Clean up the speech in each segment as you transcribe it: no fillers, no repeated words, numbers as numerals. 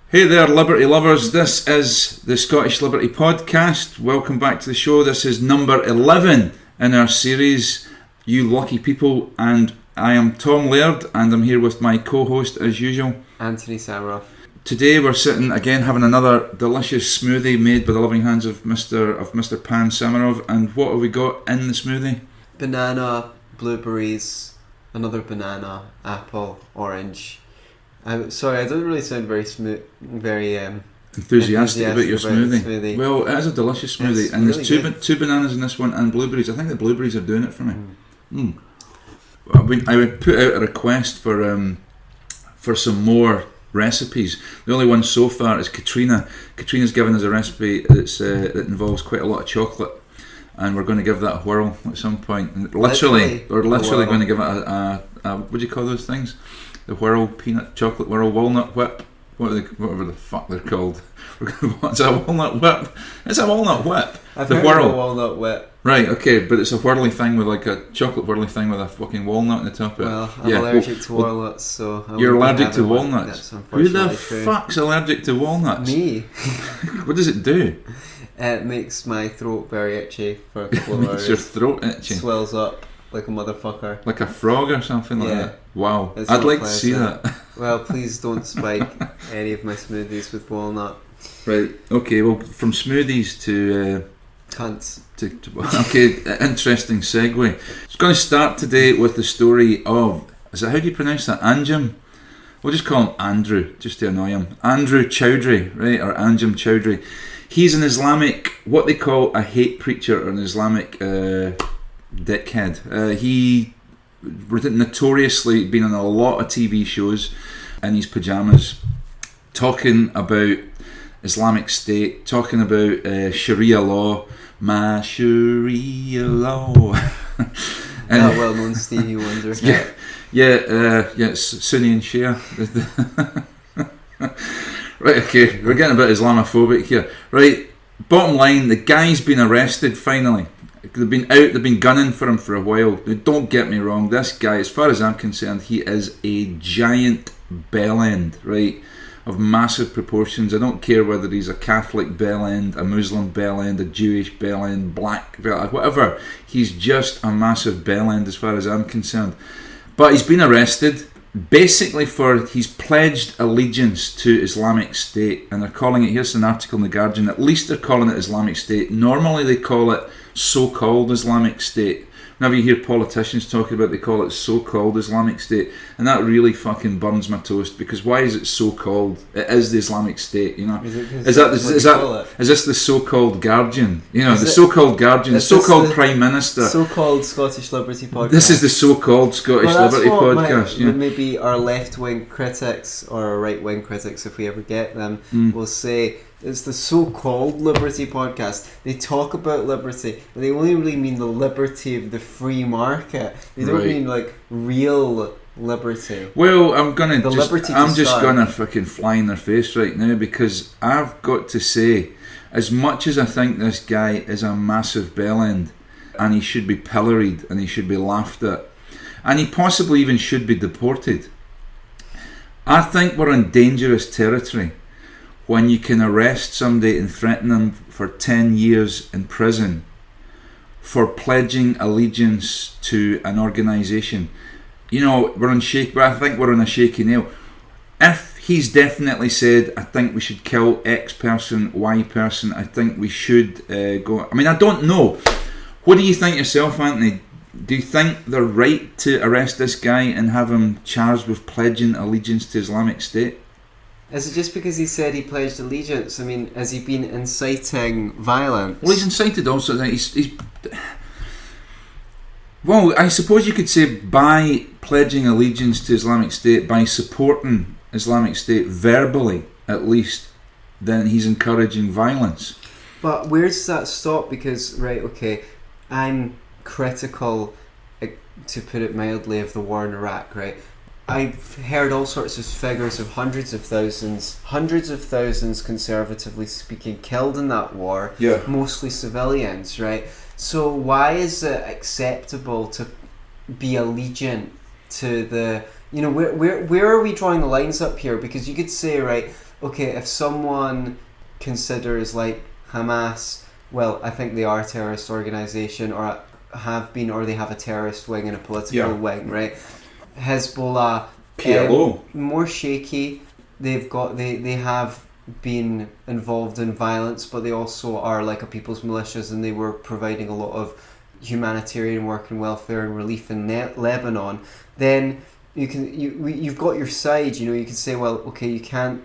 Hey there, Liberty lovers. This is the Scottish Liberty Podcast. Welcome back to the show. This is number 11 in our series, You Lucky People. And I am Tom Laird, and I'm here with my co-host, as usual, Antony Sammeroff. Today we're sitting again having another delicious smoothie made by the loving hands of Mr. Pan Sammeroff. And what have we got in the smoothie? Banana, blueberries, another banana, apple, orange. Sorry, I don't really sound very enthusiastic about your smoothie. Well, it is a delicious smoothie, it's and really there's two bananas in this one and blueberries. I think the blueberries are doing it for me. I would put out a request for some more recipes. The only one so far is Katrina. Katrina's given us a recipe that involves quite a lot of chocolate, and we're going to give that a whirl at some point. We're literally going to give it a what do you call those things? The whirl, peanut, chocolate whirl, walnut whip, whatever the fuck they're called. It's a walnut whip. It's a walnut whip. I've heard of a walnut whip. Right, okay, but it's a whirly thing with like a chocolate whirly thing with a fucking walnut on the top of it. Well, I'm allergic to walnuts, so you're allergic to walnuts. Who the fuck's allergic to walnuts? Me. What does it do? It makes my throat very itchy for a couple of hours. Makes your throat itchy. Swells up like a motherfucker. Like a frog or something like that. Wow. I'd like to see that. Well, please don't spike any of my smoothies with walnut. Right. Okay. Well, from smoothies to cunts. Okay. Interesting segue. It's going to start today with the story of. How do you pronounce that? Anjem. We'll just call him Andrew, just to annoy him. Anjem Choudary, right? Or Anjem Choudary. He's an Islamic, what they call a hate preacher, or an Islamic dickhead. He notoriously been on a lot of TV shows in his pyjamas, talking about Islamic State, talking about Sharia law, my Sharia law. That well-known Stevie Wonder. It's Sunni and Shia. Right, okay, we're getting a bit Islamophobic here. Right, bottom line, the guy's been arrested finally. They've been gunning for him for a while. Don't get me wrong, this guy, as far as I'm concerned, he is a giant bellend, right, of massive proportions. I don't care whether he's a Catholic bellend, a Muslim bellend, a Jewish bellend, black bellend, whatever. He's just a massive bellend as far as I'm concerned. But he's been arrested, basically he's pledged allegiance to Islamic State, and they're calling it, here's an article in The Guardian, at least they're calling it Islamic State. Normally they call it so-called Islamic State. Whenever you hear politicians talking about it, they call it so-called Islamic State, and that really fucking burns my toast, because why is it so-called? It is the Islamic State, you know. Is this the so-called Guardian? You know, the so-called Guardian, the so-called Prime Minister. So-called Scottish Liberty Podcast. This is the so-called Scottish Liberty Podcast. Maybe our left-wing critics, or our right-wing critics, if we ever get them, will say, it's the so-called Liberty Podcast. They talk about liberty, but they only really mean the liberty of the free market. They don't mean like real liberty. Well, I'm just gonna fucking fly in their face right now, because I've got to say, as much as I think this guy is a massive bellend, and he should be pilloried and he should be laughed at, and he possibly even should be deported, I think we're in dangerous territory when you can arrest somebody and threaten them for 10 years in prison for pledging allegiance to an organisation. You know, I think we're on a shaky nail. If he's definitely said, I think we should kill X person, Y person, I think we should go... I mean, I don't know. What do you think yourself, Anthony? Do you think they're right to arrest this guy and have him charged with pledging allegiance to Islamic State? Is it just because he said he pledged allegiance? I mean, has he been inciting violence? Well, he's incited also. Well, I suppose you could say by pledging allegiance to Islamic State, by supporting Islamic State verbally, at least, then he's encouraging violence. But where does that stop? Because, I'm critical, to put it mildly, of the war in Iraq, right? I've heard all sorts of figures of hundreds of thousands, conservatively speaking, killed in that war. Yeah. Mostly civilians, right? So why is it acceptable to be allegiant to the... You know, where are we drawing the lines up here? Because you could say, right, okay, if someone considers like Hamas, well, I think they are a terrorist organisation, or have been, or they have a terrorist wing and a political wing, right? Hezbollah, PLO, more shaky. They have been involved in violence, but they also are like a people's militias, and they were providing a lot of humanitarian work and welfare and relief in Lebanon. Then you've got your side. You know, you can say, well, okay, you can't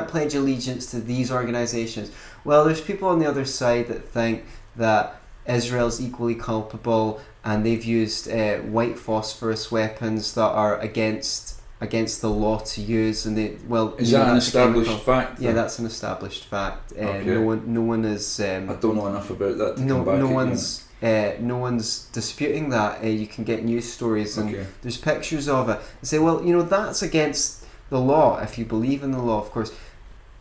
pledge allegiance to these organisations. Well, there's people on the other side that think that Israel's equally culpable, and they've used white phosphorus weapons that are against the law to use, and is that an established fact? Yeah, that's an established fact. Okay. No one is. I don't know enough about that to come back. No one's disputing that. You can get news stories, and there's pictures of it. They say, well, you know, that's against the law if you believe in the law, of course.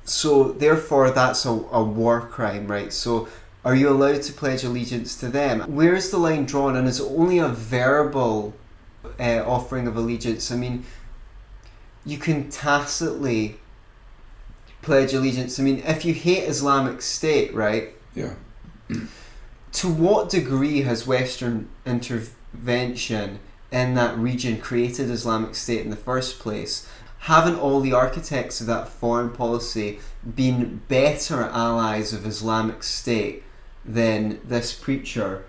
So therefore, that's a war crime, right? So are you allowed to pledge allegiance to them? Where is the line drawn? And is it only a verbal offering of allegiance? I mean, you can tacitly pledge allegiance. I mean, if you hate Islamic State, right? Yeah. To what degree has Western intervention in that region created Islamic State in the first place? Haven't all the architects of that foreign policy been better allies of Islamic State than this preacher?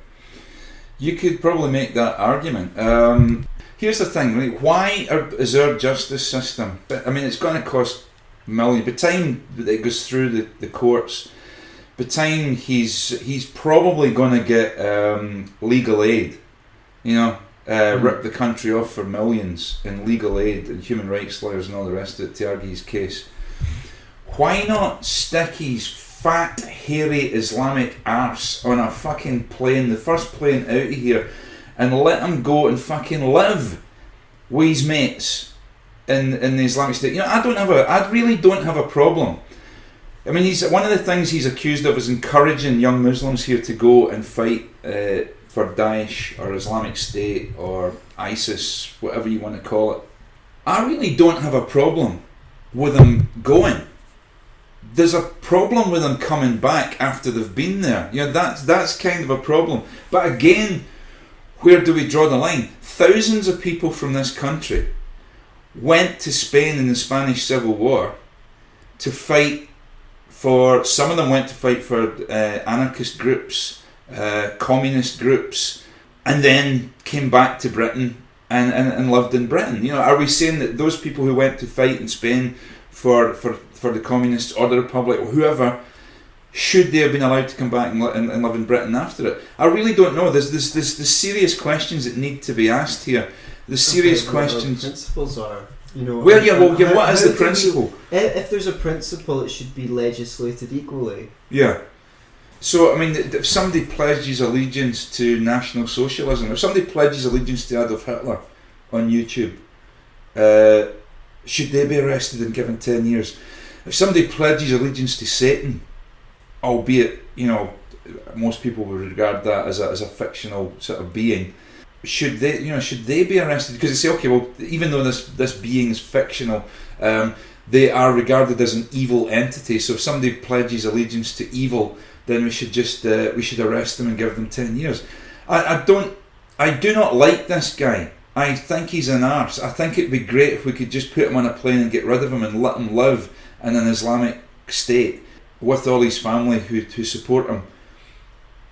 You could probably make that argument. Here's the thing, right? Why is our justice system? I mean, it's going to cost millions. By the time it goes through the courts, by the time he's probably going to get legal aid. You know, rip the country off for millions in legal aid and human rights lawyers and all the rest of it to argue his case. Why not stick his fat, hairy Islamic arse on a fucking plane, the first plane out of here, and let him go and fucking live with his mates in the Islamic State? You know, I really don't have a problem. I mean, one of the things he's accused of is encouraging young Muslims here to go and fight for Daesh or Islamic State or ISIS, whatever you want to call it. I really don't have a problem with them going. There's a problem with them coming back after they've been there. You know, that's kind of a problem. But again, where do we draw the line? Thousands of people from this country went to Spain in the Spanish Civil War to fight for, some of them went to fight for anarchist groups, communist groups, and then came back to Britain and lived in Britain. You know, are we saying that those people who went to fight in Spain for the communists or the Republic or whoever, should they have been allowed to come back and live in Britain after it? I really don't know. There's serious questions that need to be asked here. The serious questions. What principles are, you know. Well, what is the principle? If there's a principle, it should be legislated equally. Yeah. So, I mean, if somebody pledges allegiance to National Socialism, if somebody pledges allegiance to Adolf Hitler on YouTube, should they be arrested and given 10 years? If somebody pledges allegiance to Satan, albeit, you know, most people would regard that as a fictional sort of being, should they be arrested? Because they say, okay, well, even though this being is fictional, they are regarded as an evil entity. So if somebody pledges allegiance to evil, then we should just we should arrest them and give them 10 years. I do not like this guy. I think he's an arse. I think it'd be great if we could just put him on a plane and get rid of him and let him live in an Islamic State with all his family who support him.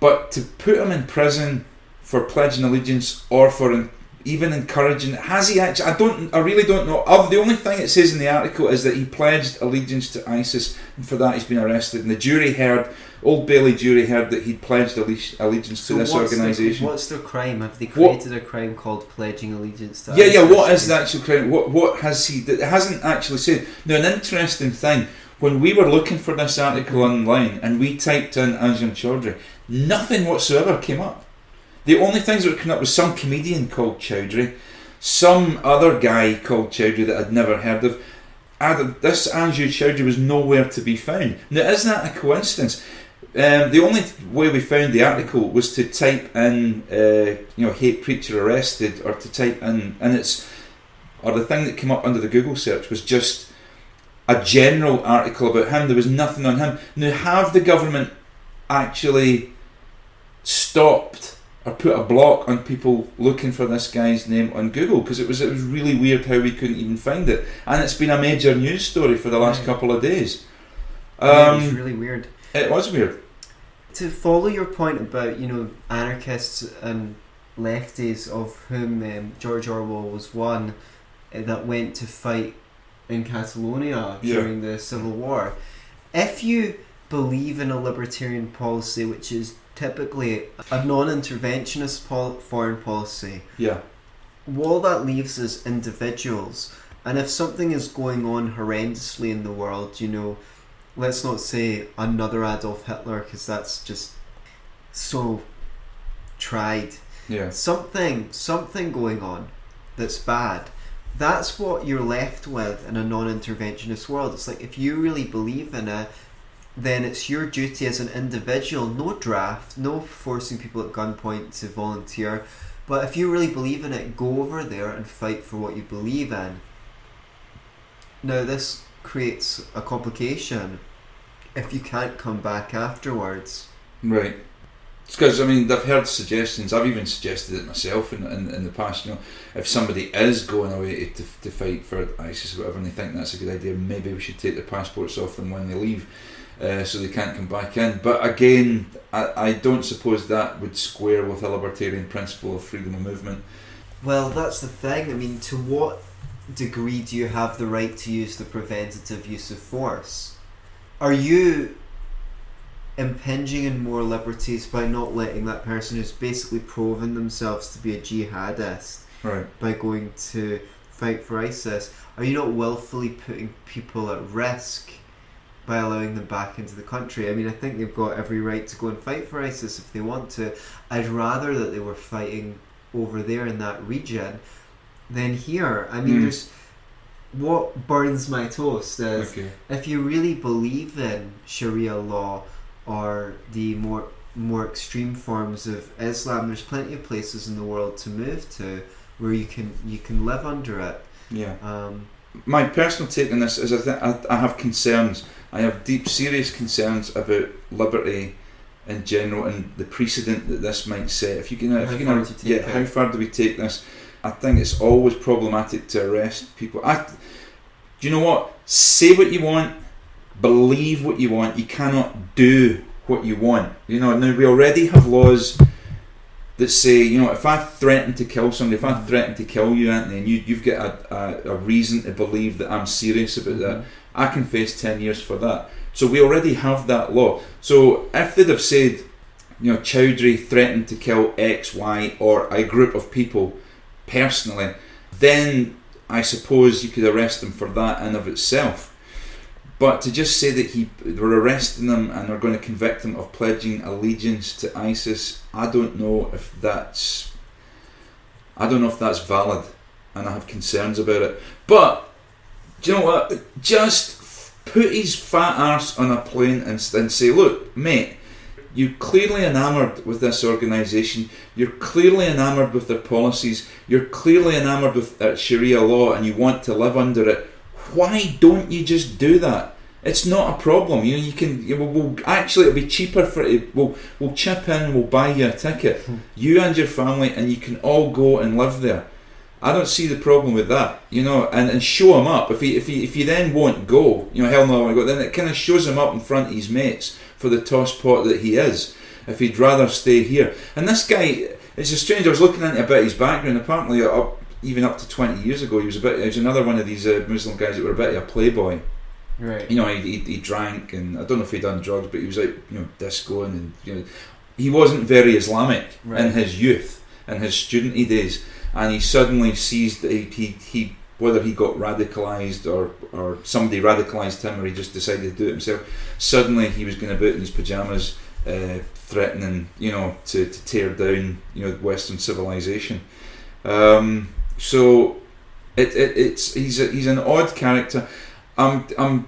But to put him in prison for pledging allegiance or for even encouraging, has he actually? I really don't know. The only thing it says in the article is that he pledged allegiance to ISIS, and for that he's been arrested. And the jury heard, Old Bailey jury heard that he'd pledged allegiance to this organisation. What's their crime? Have they created a crime called pledging allegiance to ISIS? Yeah, what is the actual crime? What has he? It hasn't actually said. Now, an interesting thing, when we were looking for this article online and we typed in Anjem Choudary, nothing whatsoever came up. The only things that were coming up was some comedian called Choudary, some other guy called Choudary that I'd never heard of. This Anjem Choudary was nowhere to be found. Now, is that a coincidence? The only way we found the article was to type in, hate preacher arrested, or to type in, or the thing that came up under the Google search was just a general article about him. There was nothing on him. Now, have the government actually stopped or put a block on people looking for this guy's name on Google? Because it was really weird how we couldn't even find it, and it's been a major news story for the last couple of days. It was really weird. It was weird. To follow your point about, anarchists and lefties, of whom George Orwell was one, that went to fight in Catalonia during the Civil War. If you believe in a libertarian policy, which is typically a non-interventionist foreign policy, all that leaves is individuals. And if something is going on horrendously in the world, let's not say another Adolf Hitler, because that's just so tried. Yeah. Something going on that's bad. That's what you're left with in a non-interventionist world. It's like, if you really believe in it, then it's your duty as an individual, no draft, no forcing people at gunpoint to volunteer, but if you really believe in it, go over there and fight for what you believe in. Now, this creates a complication if you can't come back afterwards. Right. It's because, I've heard suggestions, I've even suggested it myself in the past, if somebody is going away to fight for ISIS or whatever, and they think that's a good idea, maybe we should take the passports off them when they leave, so they can't come back in. But again, I don't suppose that would square with a libertarian principle of freedom of movement. Well, that's the thing. To what degree do you have the right to use the preventative use of force? Are you impinging on more liberties by not letting that person who's basically proven themselves to be a jihadist, by going to fight for ISIS? Are you not willfully putting people at risk by allowing them back into the country? I think they've got every right to go and fight for ISIS if they want to. I'd rather that they were fighting over there in that region than here. There's what burns my toast is, if you really believe in Sharia law or the more extreme forms of Islam, there's plenty of places in the world to move to where you can live under it. My personal take on this is I have concerns. I have deep, serious concerns about liberty in general and the precedent that this might set. How far do we take this? I think it's always problematic to arrest people. Do you know what? Say what you want, believe what you want. You cannot do what you want. Now we already have laws that say, if I threaten to kill somebody, if I threaten to kill you, Antony, and you've got a reason to believe that I'm serious about that, I can face 10 years for that. So we already have that law. So if they'd have said, Choudary threatened to kill X, Y, or a group of people personally, then I suppose you could arrest them for that in of itself. But to just say that we're arresting them and are going to convict them of pledging allegiance to ISIS, I don't know if that's valid, and I have concerns about it. But do you know what? Just put his fat arse on a plane and say, look, mate, you're clearly enamoured with this organisation, you're clearly enamoured with their policies, you're clearly enamoured with Sharia law, and you want to live under it. Why don't you just do that? It's not a problem. You can. We'll actually, it'll be cheaper for it. We'll chip in. We'll buy you a ticket, you and your family, and you can all go and live there. I don't see the problem with that. And show him up. If he then won't go, hell no, I want to go. Then it kind of shows him up in front of his mates for the tosspot that he is. If he'd rather stay here, and this guy, it's just strange. I was looking into a bit his background. Apparently, even up to 20 years ago, he was another one of these Muslim guys that were a bit of a playboy. Right. He drank, and I don't know if he'd done drugs, but he was discoing, and he wasn't very Islamic in his youth, in his studenty days, and he suddenly sees that he whether he got radicalised or somebody radicalised him, or he just decided to do it himself. Suddenly he was going about in his pajamas, threatening, to tear down, Western civilization. So he's an odd character. I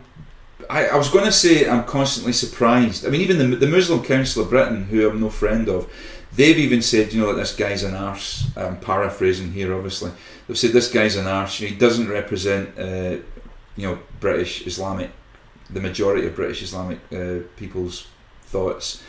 was going to say I'm constantly surprised. Even the Muslim Council of Britain, who I'm no friend of, they've even said, that this guy's an arse. I'm paraphrasing here, obviously. They've said this guy's an arse. He doesn't represent, British Islamic, the majority of British Islamic people's thoughts.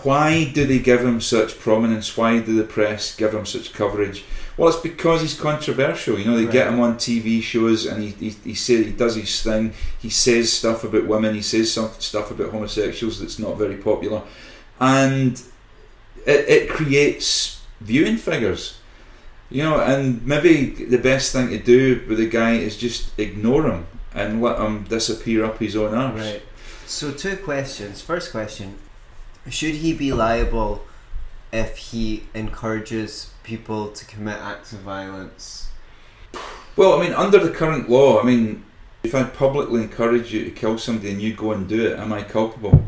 Why do they give him such prominence? Why do the press give him such coverage? Well, it's because he's controversial. They get him on TV shows, and he does his thing. He says stuff about women. He says some stuff about homosexuals that's not very popular, and it creates viewing figures. And maybe the best thing to do with the guy is just ignore him and let him disappear up his own arse. Right. So 2 questions. First question. Should he be liable if he encourages people to commit acts of violence? Well, under the current law, if I publicly encourage you to kill somebody and you go and do it, am I culpable?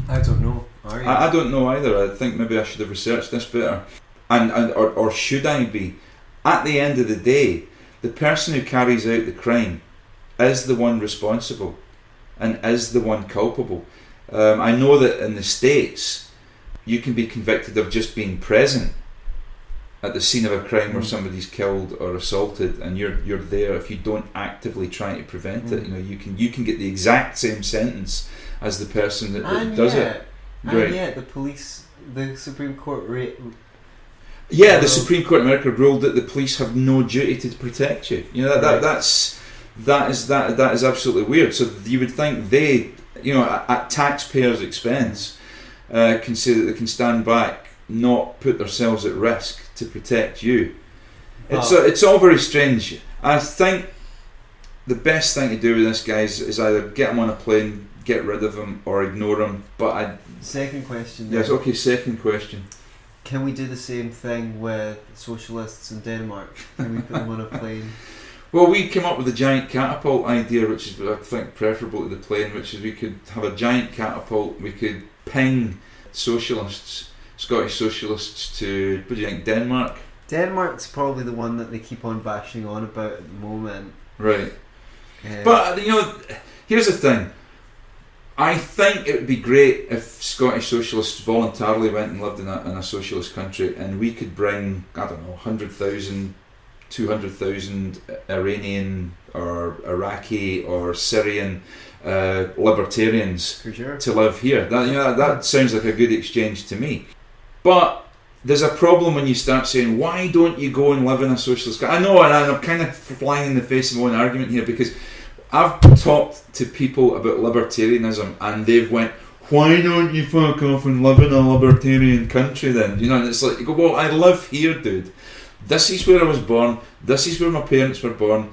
I don't know. Are you? I don't know either. I think maybe I should have researched this better. Or should I be? At the end of the day, the person who carries out the crime is the one responsible and is the one culpable. I know that in the States, you can be convicted of just being present at the scene of a crime where somebody's killed or assaulted, and you're there. If you don't actively try to prevent it, you can get the exact same sentence as the person that does it. And yet, the Supreme Court the Supreme Court in America ruled that the police have no duty to protect you. That is absolutely weird. So you would think they, at taxpayers' expense, can say that they can stand back, not put themselves at risk to protect you. It's all very strange. I think the best thing to do with this guy is either get him on a plane, get rid of him, or ignore him. Second question. Yes. Okay. Second question. Can we do the same thing with socialists in Denmark? Can we put them on a plane? Well, we came up with a giant catapult idea, which is, I think, preferable to the plane, which is we could have a giant catapult, we could ping socialists, Scottish socialists, to, what do you think, Denmark? Denmark's probably the one that they keep on bashing on about at the moment. Right. But, here's the thing. I think it would be great if Scottish socialists voluntarily went and lived in a socialist country, and we could bring, 100,000, 200,000 Iranian or Iraqi or Syrian libertarians to live here. That sounds like a good exchange to me. But there's a problem when you start saying, why don't you go and live in a socialist country? I know, and I'm kind of flying in the face of my own argument here, because I've talked to people about libertarianism and they've went, why don't you fuck off and live in a libertarian country then? And it's like, you go, well, I live here, dude. This is where I was born. This is where my parents were born.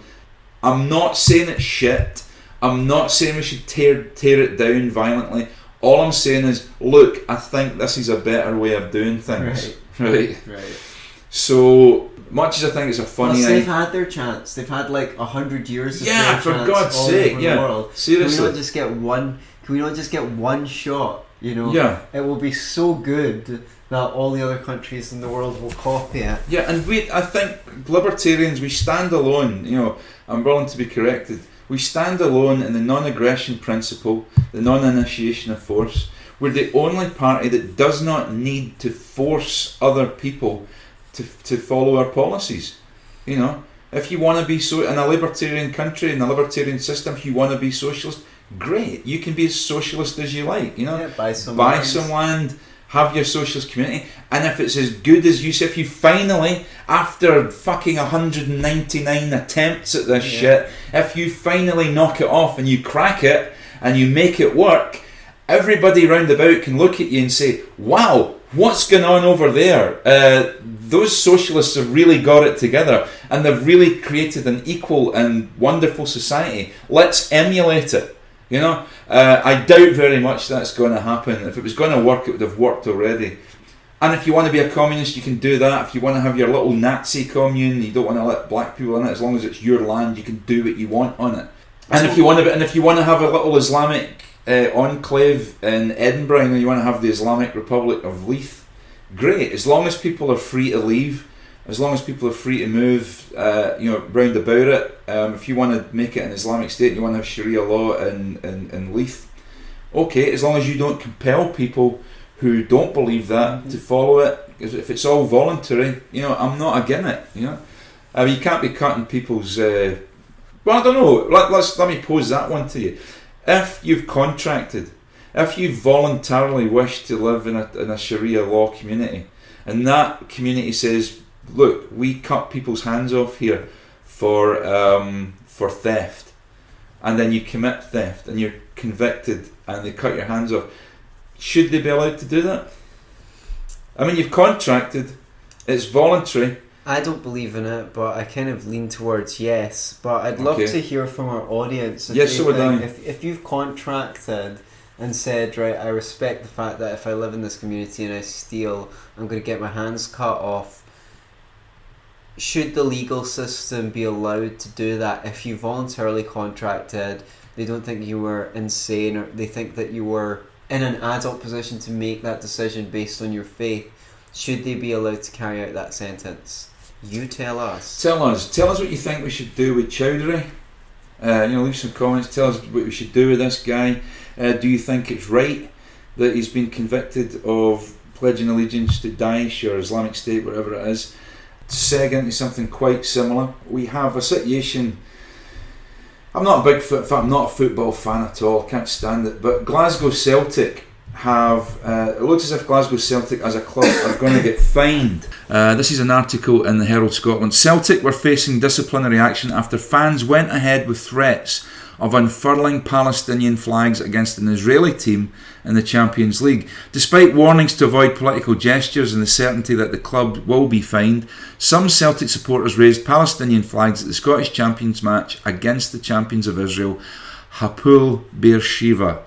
I'm not saying it's shit. I'm not saying we should tear it down violently. All I'm saying is, look, I think this is a better way of doing things. Right. So much as I think it's a funny they've had their chance. They've had 100 years of their chance for God's sake, over the world. Seriously. Can we not just get one shot? Yeah. It will be so good that all the other countries in the world will copy it. Yeah, and I think libertarians, we stand alone. I'm willing to be corrected. We stand alone in the non-aggression principle, the non-initiation of force. We're the only party that does not need to force other people to follow our policies. If you want to be in a libertarian country, in a libertarian system, if you want to be socialist, great. You can be as socialist as you like. Buy some land, have your socialist community, and if it's as good as you say, if you finally, after fucking 199 attempts at this shit, if you finally knock it off and you crack it and you make it work, everybody round about can look at you and say, wow, what's going on over there? Those socialists have really got it together and they've really created an equal and wonderful society. Let's emulate it. I doubt very much that's going to happen. If it was going to work, it would have worked already. And if you want to be a communist, you can do that. If you want to have your little Nazi commune, you don't want to let black people in it, as long as it's your land, you can do what you want on it. And if you want to have a little Islamic enclave in Edinburgh, and you want to have the Islamic Republic of Leith, great. As long as people are free to leave, as long as people are free to move, round about it. If you want to make it an Islamic state, you want to have Sharia law in Leith, okay. As long as you don't compel people who don't believe that to follow it, if it's all voluntary, I'm not against it. You can't be cutting people's Well, I don't know. Let me pose that one to you. If you've contracted, if you voluntarily wish to live in a Sharia law community, and that community says, look, we cut people's hands off here for theft, and then you commit theft and you're convicted and they cut your hands off, should they be allowed to do that? I mean, you've contracted, it's voluntary. I don't believe in it, but I kind of lean towards yes. But I'd love to hear from our audience. Yes, so would I. If you've contracted and said, right, I respect the fact that if I live in this community and I steal, I'm going to get my hands cut off. Should the legal system be allowed to do that if you voluntarily contracted, they don't think you were insane, or they think that you were in an adult position to make that decision based on your faith? Should they be allowed to carry out that sentence? You tell us. Tell us what you think we should do with Choudary. Leave some comments. Tell us what we should do with this guy. Do you think it's right that he's been convicted of pledging allegiance to Daesh or Islamic State, whatever it is? To seg into something quite similar, we have a situation. I'm not a I'm not a football fan at all. Can't stand it. But Glasgow Celtic have. It looks as if Glasgow Celtic as a club are going to get fined. This is an article in the Herald Scotland. Celtic were facing disciplinary action after fans went ahead with threats of unfurling Palestinian flags against an Israeli team in the Champions League. Despite warnings to avoid political gestures and the certainty that the club will be fined, some Celtic supporters raised Palestinian flags at the Scottish Champions match against the champions of Israel, Hapoel Beersheva.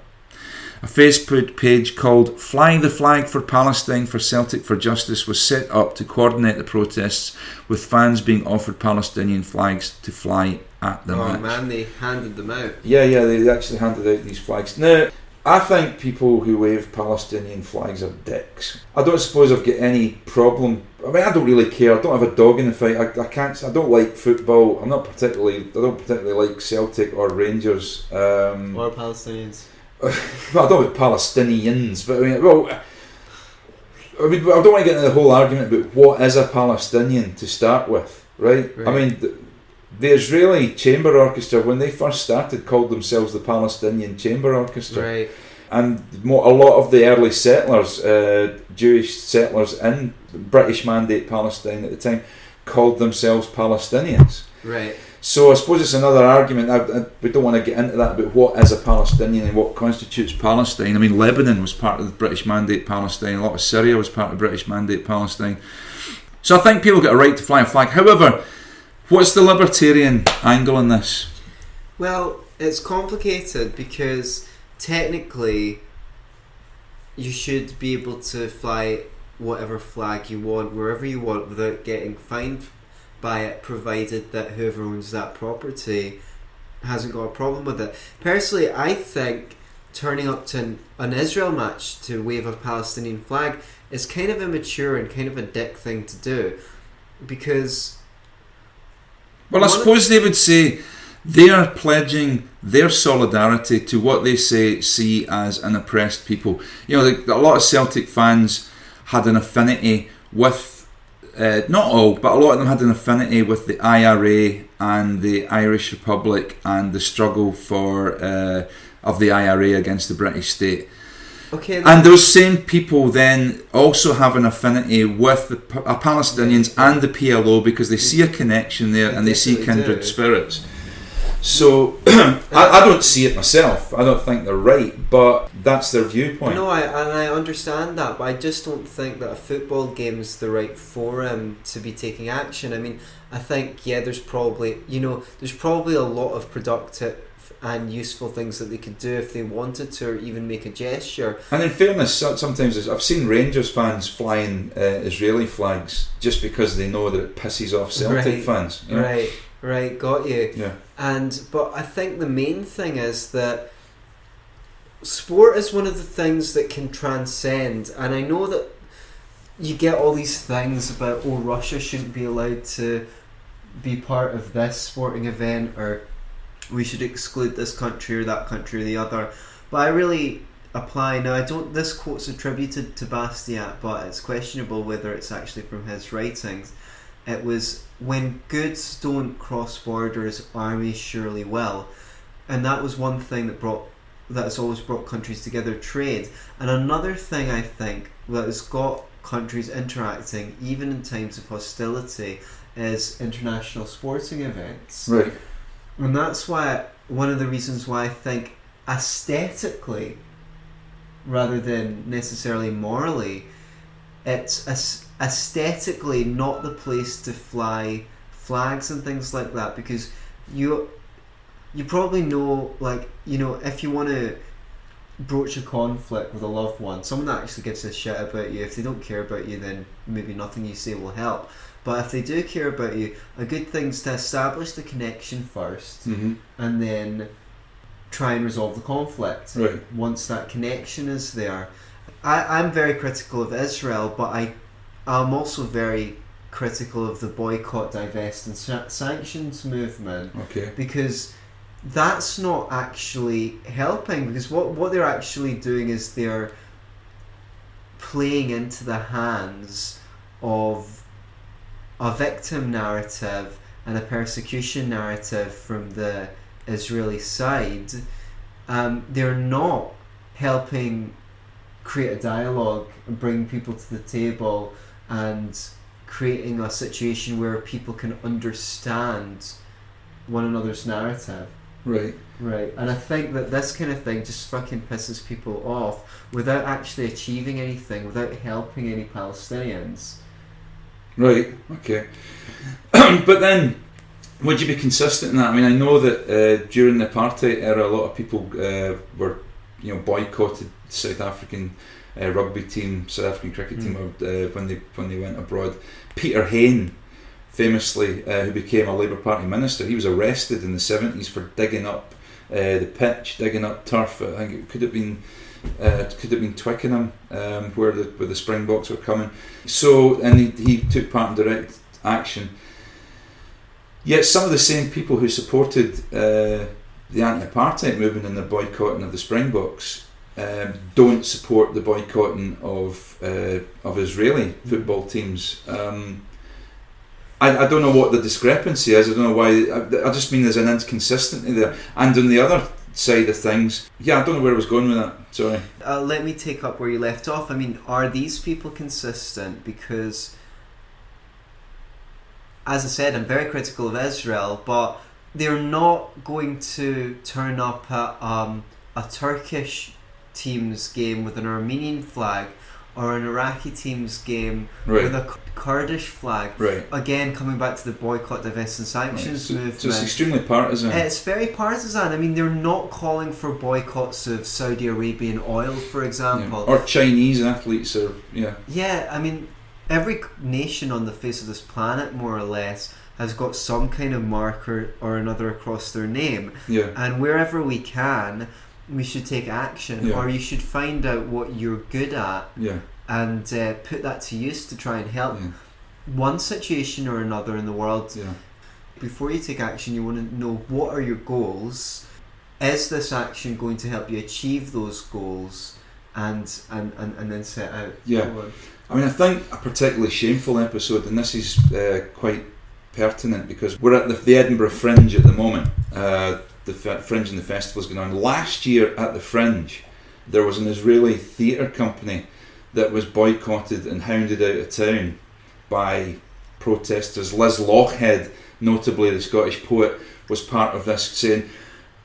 A Facebook page called Fly the Flag for Palestine for Celtic for Justice was set up to coordinate the protests, with fans being offered Palestinian flags to fly at the match. Oh man, they handed them out. Yeah, they actually handed out these flags. Now, I think people who wave Palestinian flags are dicks. I don't suppose I've got any problem. I mean, I don't really care. I don't have a dog in the fight. I don't like football. I don't particularly like Celtic or Rangers. Or Palestinians. Well, I don't know about Palestinians, but I don't want to get into the whole argument about what is a Palestinian to start with, right? I mean, the Israeli Chamber Orchestra, when they first started, called themselves the Palestinian Chamber Orchestra. Right. And a lot of the early settlers, Jewish settlers in British Mandate Palestine at the time, called themselves Palestinians. Right. So I suppose it's another argument. We don't want to get into that about what is a Palestinian and what constitutes Palestine. I mean, Lebanon was part of the British Mandate Palestine. A lot of Syria was part of British Mandate Palestine. So I think people get a right to fly a flag. However, what's the libertarian angle on this? Well, it's complicated because technically you should be able to fly whatever flag you want, wherever you want, without getting fined by it, provided that whoever owns that property hasn't got a problem with it. Personally, I think turning up to an Israel match to wave a Palestinian flag is kind of immature and kind of a dick thing to do, because... Well, I suppose they would say they are pledging their solidarity to what they see as an oppressed people. You know, a lot of Celtic fans had an affinity with, not all, but a lot of them had an affinity with the IRA and the Irish Republic and the struggle of the IRA against the British state. Okay, and those same people then also have an affinity with the Palestinians and the PLO because they see a connection there and they see kindred spirits. So I don't see it myself. I don't think they're right, but that's their viewpoint. No, I understand that, but I just don't think that a football game is the right forum to be taking action. I mean, I think there's probably a lot of productive and useful things that they could do if they wanted to, or even make a gesture. And in fairness, sometimes I've seen Rangers fans flying Israeli flags just because they know that it pisses off Celtic fans. You know? Right, got you. Yeah. But I think the main thing is that sport is one of the things that can transcend, and I know that you get all these things about, Russia shouldn't be allowed to be part of this sporting event, or we should exclude this country or that country or the other. But I really apply now. This quote's attributed to Bastiat, but it's questionable whether it's actually from his writings. It was, when goods don't cross borders, armies surely will. And that was one thing that has always brought countries together, trade. And another thing I think that has got countries interacting, even in times of hostility, is international sporting events. Right. And that's why, one of the reasons why I think aesthetically, rather than necessarily morally, it's aesthetically not the place to fly flags and things like that, because you probably know, like, you know, if you want to broach a conflict with a loved one, someone that actually gives a shit about you, if they don't care about you, then maybe nothing you say will help. But if they do care about you, a good thing is to establish the connection first, Mm-hmm. and then try and resolve the conflict. Right. Once that connection is there. I'm very critical of Israel, but I'm also very critical of the boycott, divest and sanctions movement. Okay. Because that's not actually helping, because what they're actually doing is they're playing into the hands of a victim narrative and a persecution narrative from the Israeli side. They're not helping create a dialogue and bring people to the table and creating a situation where people can understand one another's narrative. Right. Right. And I think that this kind of thing just fucking pisses people off without actually achieving anything, without helping any Palestinians. Right, okay. But then, would you be consistent in that? I mean, I know that during the apartheid era, a lot of people were, you know, boycotted South African rugby team, South African cricket team when they went abroad. Peter Hain, famously, who became a Labour Party minister, he was arrested in the 70s for digging up the pitch, digging up turf. I think it could have been Twickenham, where the Springboks were coming. So, and he took part in direct action. Yet some of the same people who supported the anti-apartheid movement and the boycotting of the Springboks don't support the boycotting of Israeli football teams. I don't know what the discrepancy is. I don't know why. I just mean there's an inconsistency there. And on the other side of things, I don't know where I was going with that. Sorry. Let me take up where you left off. I mean, are these people consistent? Because, as I said, I'm very critical of Israel, but they're not going to turn up at a Turkish team's game with an Armenian flag, or an Iraqi team's game with a Kurdish flag. Right. Again, coming back to the boycott, divest and sanctions movement. So it's extremely partisan. It's very partisan. I mean, they're not calling for boycotts of Saudi Arabian oil, for example. Or Chinese athletes, or Yeah, I mean, every nation on the face of this planet, more or less, has got some kind of marker or another across their name. Yeah. And wherever we can, we should take action, or you should find out what you're good at, and put that to use to try and help one situation or another in the world. Before you take action, you want to know, what are your goals? Is this action going to help you achieve those goals? And then set out. I mean, I think a particularly shameful episode, and this is quite pertinent because we're at the Edinburgh Fringe at the moment. The Fringe and the festival's going on. Last year at the Fringe, there was an Israeli theatre company that was boycotted and hounded out of town by protesters. Liz Lochhead, notably the Scottish poet, was part of this, saying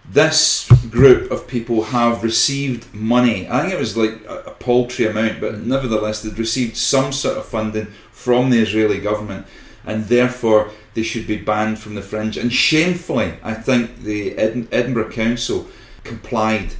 this group of people have received money. I think it was like a paltry amount, but nevertheless they'd received some sort of funding from the Israeli government, and therefore they should be banned from the Fringe. And shamefully, I think the Edinburgh Council complied.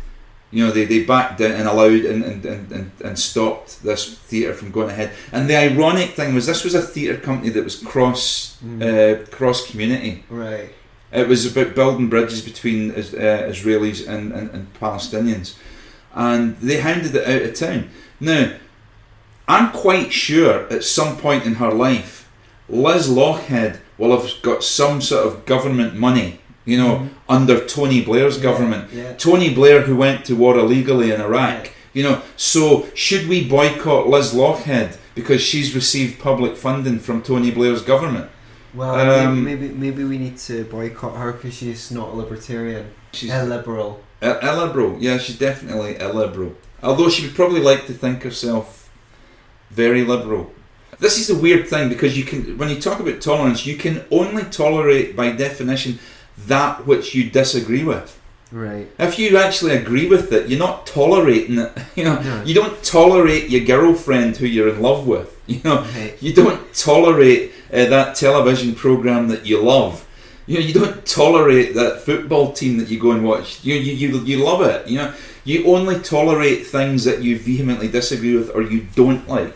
You know, they backed down and allowed and stopped this theatre from going ahead. And the ironic thing was, this was a theatre company that was cross community. Right. It was about building bridges between Israelis and Palestinians, and they hounded it out of town. Now, I'm quite sure at some point in her life, Liz Lochhead will have got some sort of government money, you know, under Tony Blair's government. Tony Blair, who went to war illegally in Iraq. You know, so should we boycott Liz Lochhead because she's received public funding from Tony Blair's government? Well, maybe we need to boycott her because she's not a libertarian. She's illiberal. Illiberal, yeah, she's definitely illiberal. Although she would probably like to think herself very liberal. This is the weird thing, because when you talk about tolerance, you can only tolerate, by definition, that which you disagree with. Right. If you actually agree with it, you're not tolerating it. No. You don't tolerate your girlfriend who you're in love with. Right. You don't tolerate that television program that you love. You don't tolerate that football team that you go and watch. You love it. You only tolerate things that you vehemently disagree with or you don't like.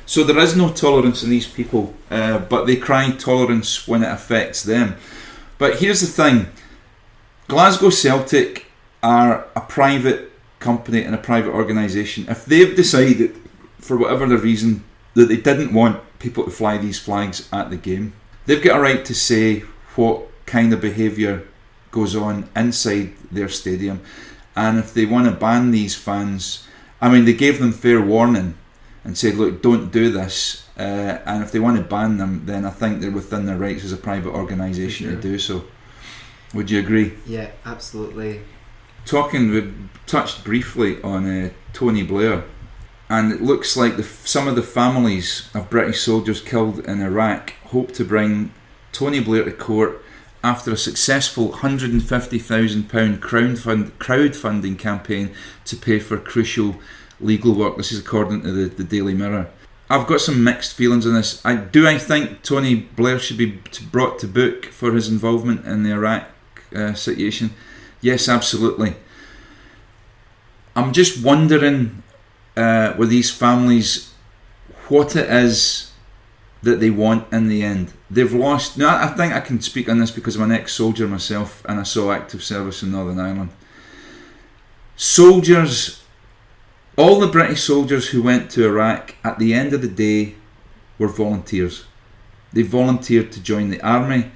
So there is no tolerance in these people, but they cry tolerance when it affects them. But here's the thing. Glasgow Celtic are a private company and a private organisation. If they've decided, for whatever the reason, that they didn't want people to fly these flags at the game, they've got a right to say what kind of behaviour goes on inside their stadium. And if they want to ban these fans, they gave them fair warning and said, look, don't do this. And if they want to ban them, then I think they're within their rights as a private organisation to do so. Would you agree? Yeah, absolutely. We touched briefly on Tony Blair, and it looks like some of the families of British soldiers killed in Iraq hope to bring Tony Blair to court after a successful £150,000 crowdfunding campaign to pay for crucial legal work. This is according to the Daily Mirror. I've got some mixed feelings on this. Do I think Tony Blair should be brought to book for his involvement in the Iraq situation? Yes, absolutely. I'm just wondering with these families what it is that they want in the end. They've lost. Now, I think I can speak on this because I'm an ex-soldier myself and I saw active service in Northern Ireland. Soldiers, all the British soldiers who went to Iraq at the end of the day were volunteers. They volunteered to join the army.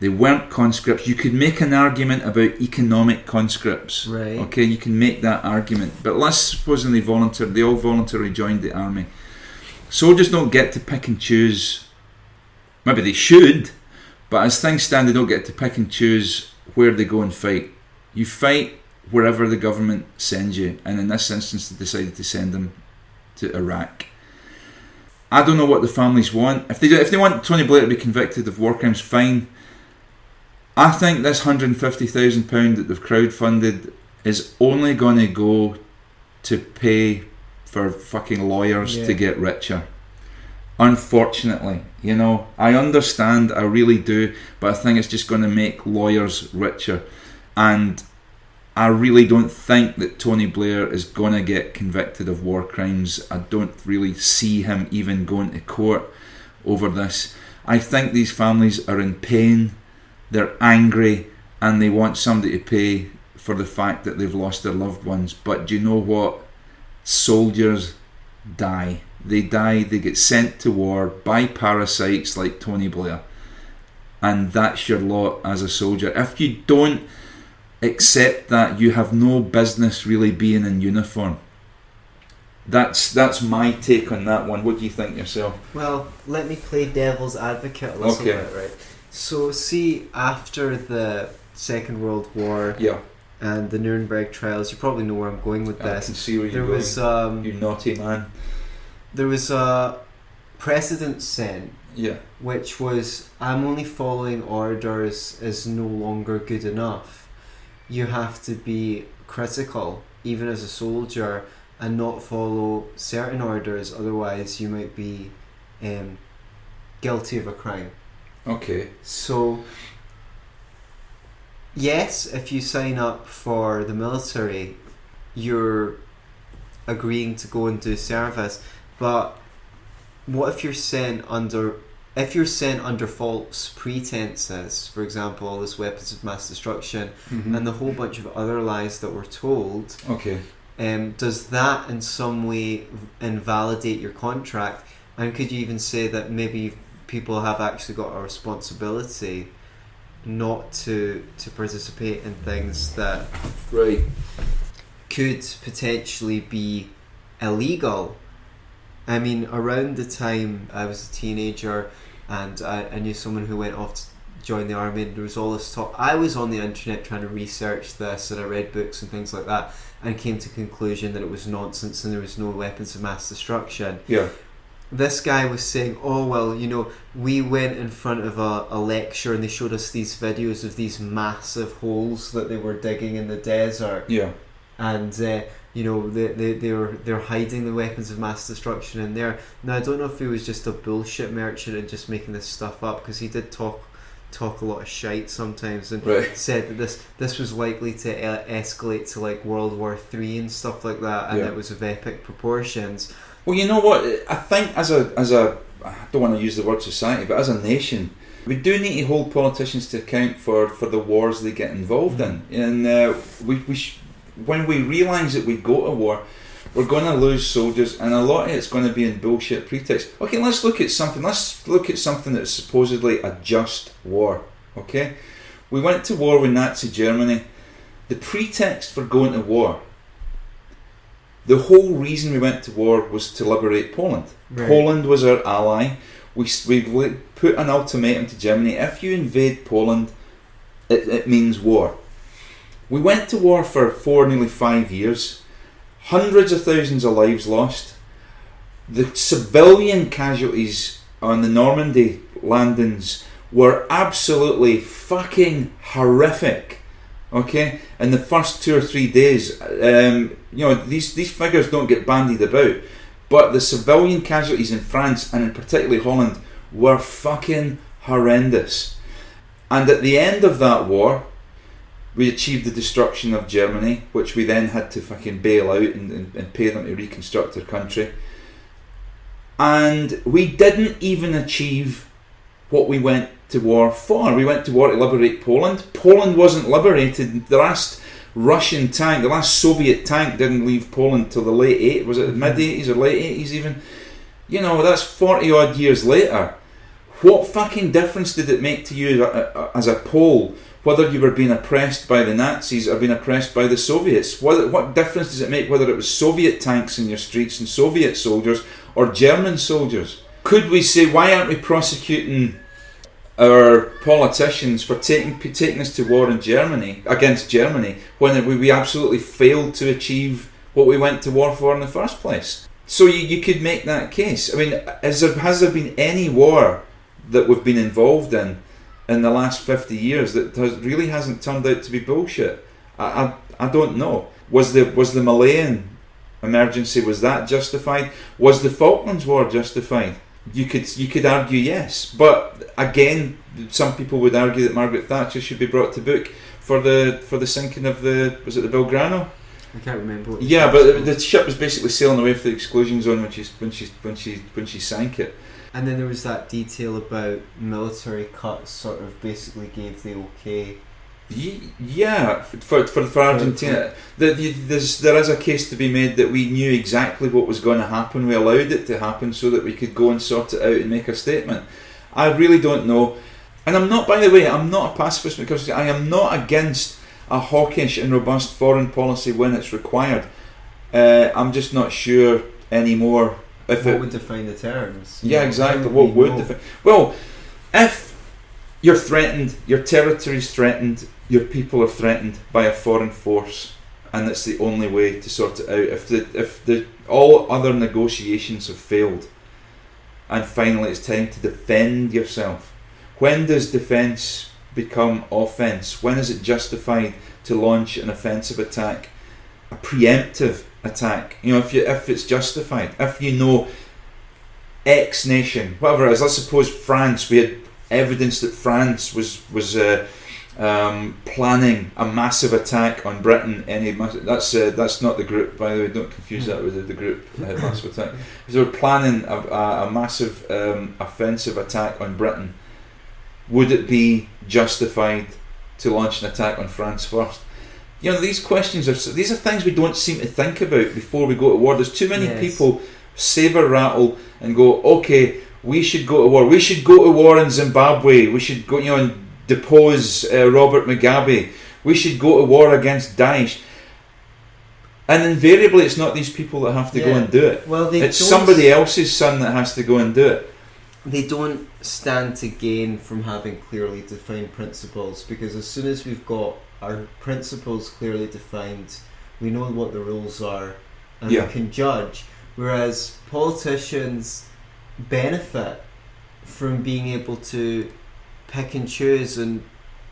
They weren't conscripts. You could make an argument about economic conscripts. Right. Okay, you can make that argument. But let's suppose they all voluntarily joined the army. Soldiers don't get to pick and choose. Maybe they should, but as things stand, they don't get to pick and choose where they go and fight. You fight wherever the government sends you, and in this instance, they decided to send them to Iraq. I don't know what the families want. If they want Tony Blair to be convicted of war crimes, fine. I think this £150,000 that they've crowdfunded is only going to go to pay for fucking lawyers to get richer. Unfortunately, I understand, I really do, but I think it's just going to make lawyers richer. And I really don't think that Tony Blair is going to get convicted of war crimes. I don't really see him even going to court over this. I think these families are in pain, they're angry, and they want somebody to pay for the fact that they've lost their loved ones. But do you know what? Soldiers die. They die, they get sent to war by parasites like Tony Blair. And that's your lot as a soldier. If you don't accept that, you have no business really being in uniform. That's my take on that one. What do you think yourself? Well, let me play devil's advocate a little bit, right? So, see, after the Second World War and the Nuremberg trials, you probably know where I'm going with this. I can see where you're going. You naughty man. There was a precedent set, Yeah. which was, I'm only following orders is no longer good enough. You have to be critical, even as a soldier, and not follow certain orders, otherwise you might be guilty of a crime. Okay. So, yes, if you sign up for the military, you're agreeing to go and do service, but what if you're sent under false pretenses, for example, all this weapons of mass destruction and the whole bunch of other lies that were told? Okay. Does that in some way invalidate your contract? And could you even say that maybe people have actually got a responsibility not to participate in things that could potentially be illegal? I mean, around the time I was a teenager, and I knew someone who went off to join the army, and there was all this talk. I was on the internet trying to research this, and I read books and things like that, and came to the conclusion that it was nonsense and there was no weapons of mass destruction. Yeah. This guy was saying, oh, well, you know, we went in front of a lecture and they showed us these videos of these massive holes that they were digging in the desert. Yeah. And, you know, they're hiding the weapons of mass destruction in there. Now, I don't know if he was just a bullshit merchant and just making this stuff up, because he did talk a lot of shite sometimes, and said that this was likely to escalate to like World War III and stuff like that, and it was of epic proportions. Well, you know what? I think as a I don't want to use the word society, but as a nation, we do need to hold politicians to account for the wars they get involved in. And when we realise that we go to war, we're going to lose soldiers, and a lot of it's going to be in bullshit pretext. Okay, let's look at something. Let's look at something that's supposedly a just war. Okay, we went to war with Nazi Germany. The pretext for going to war, the whole reason we went to war was to liberate Poland. Right. Poland was our ally. We put an ultimatum to Germany: if you invade Poland, it means war. We went to war for nearly 5 years. Hundreds of thousands of lives lost. The civilian casualties on the Normandy landings were absolutely fucking horrific. Okay, in the first 2 or 3 days, you know, these figures don't get bandied about, but the civilian casualties in France and in particularly Holland were fucking horrendous. And at the end of that war, we achieved the destruction of Germany, which we then had to fucking bail out and pay them to reconstruct their country. And we didn't even achieve what we went to war for. We went to war to liberate Poland. Poland wasn't liberated. The last Russian tank, the last Soviet tank didn't leave Poland till the late 80s. Was it the mid-80s or late 80s even? You know, that's 40 odd years later. What fucking difference did it make to you as a Pole, whether you were being oppressed by the Nazis or being oppressed by the Soviets? What difference does it make whether it was Soviet tanks in your streets and Soviet soldiers or German soldiers? Could we say, why aren't we prosecuting our politicians for taking us to war in Germany, against Germany, when we absolutely failed to achieve what we went to war for in the first place? So you could make that case. I mean, has there been any war that we've been involved in the last 50 years that really hasn't turned out to be bullshit? I don't know. Was the Malayan emergency, was that justified? Was the Falklands War justified? You could argue yes, but again, some people would argue that Margaret Thatcher should be brought to book for the sinking of was it the Belgrano? I can't remember. But the ship was basically sailing away for the exclusion zone when she sank it. And then there was that detail about military cuts sort of basically gave the okay. Yeah, for Argentina. There is a case to be made that we knew exactly what was going to happen. We allowed it to happen so that we could go and sort it out and make a statement. I really don't know. And I'm not, by the way, I'm not a pacifist because I am not against a hawkish and robust foreign policy when it's required. I'm just not sure anymore. What would define the terms? Yeah, exactly. What would define? Well, if you're threatened, your territory's threatened, your people are threatened by a foreign force, and it's the only way to sort it out. If all other negotiations have failed, and finally it's time to defend yourself. When does defence become offence? When is it justified to launch an offensive attack, a preemptive attack? You know, if it's justified, if you know X nation, whatever it is. Let's suppose France. We had evidence that France was planning a massive attack on Britain. That's not the group, by the way. Don't confuse that with the group that had massive attack. If they were planning a massive offensive attack on Britain, would it be justified to launch an attack on France first? You know, these are things we don't seem to think about before we go to war. There's too many people saber rattle and go, okay, we should go to war. We should go to war in Zimbabwe. We should go, and depose Robert Mugabe. We should go to war against Daesh. And invariably, it's not these people that have to go and do it. Well, it's somebody else's son that has to go and do it. they don't stand to gain from having clearly defined principles, because as soon as we've got our principles clearly defined, we know what the rules are and we can judge. Whereas politicians benefit from being able to pick and choose and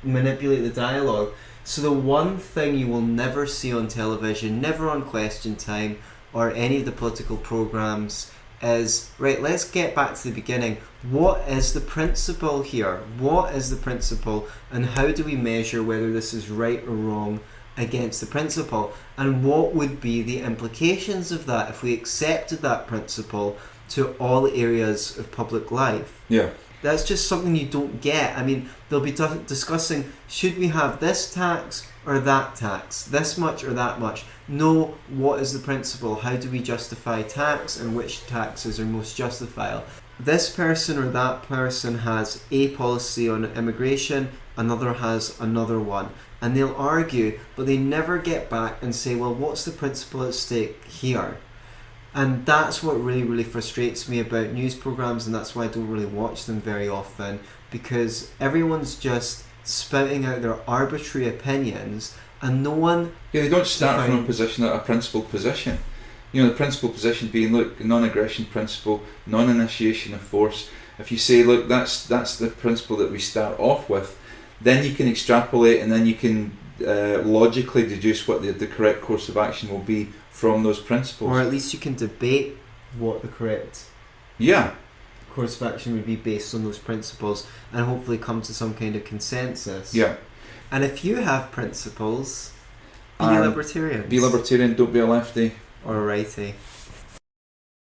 manipulate the dialogue. So the one thing you will never see on television, never on Question Time or any of the political programmes, is, right, let's get back to the beginning. What is the principle here? What is the principle, and how do we measure whether this is right or wrong against the principle? And what would be the implications of that if we accepted that principle to all areas of public life? Yeah. That's just something you don't get. I mean, they'll be discussing, should we have this tax or that tax, this much or that much? No, what is the principle? How do we justify tax, and which taxes are most justifiable? This person or that person has a policy on immigration, another has another one. And they'll argue, but they never get back and say, well, what's the principle at stake here? And that's what really, really frustrates me about news programmes, and that's why I don't really watch them very often, because everyone's just spouting out their arbitrary opinions, and no one... Yeah, they don't start from a position, a principled position. You know, the principled position being, look, non-aggression principle, non-initiation of force. If you say, look, that's the principle that we start off with, then you can extrapolate, and then you can logically deduce what the correct course of action will be from those principles. Or at least you can debate what the correct course of action would be based on those principles, and hopefully come to some kind of consensus. Yeah. And if you have principles, be a libertarian. Be libertarian, don't be a lefty. Or a righty.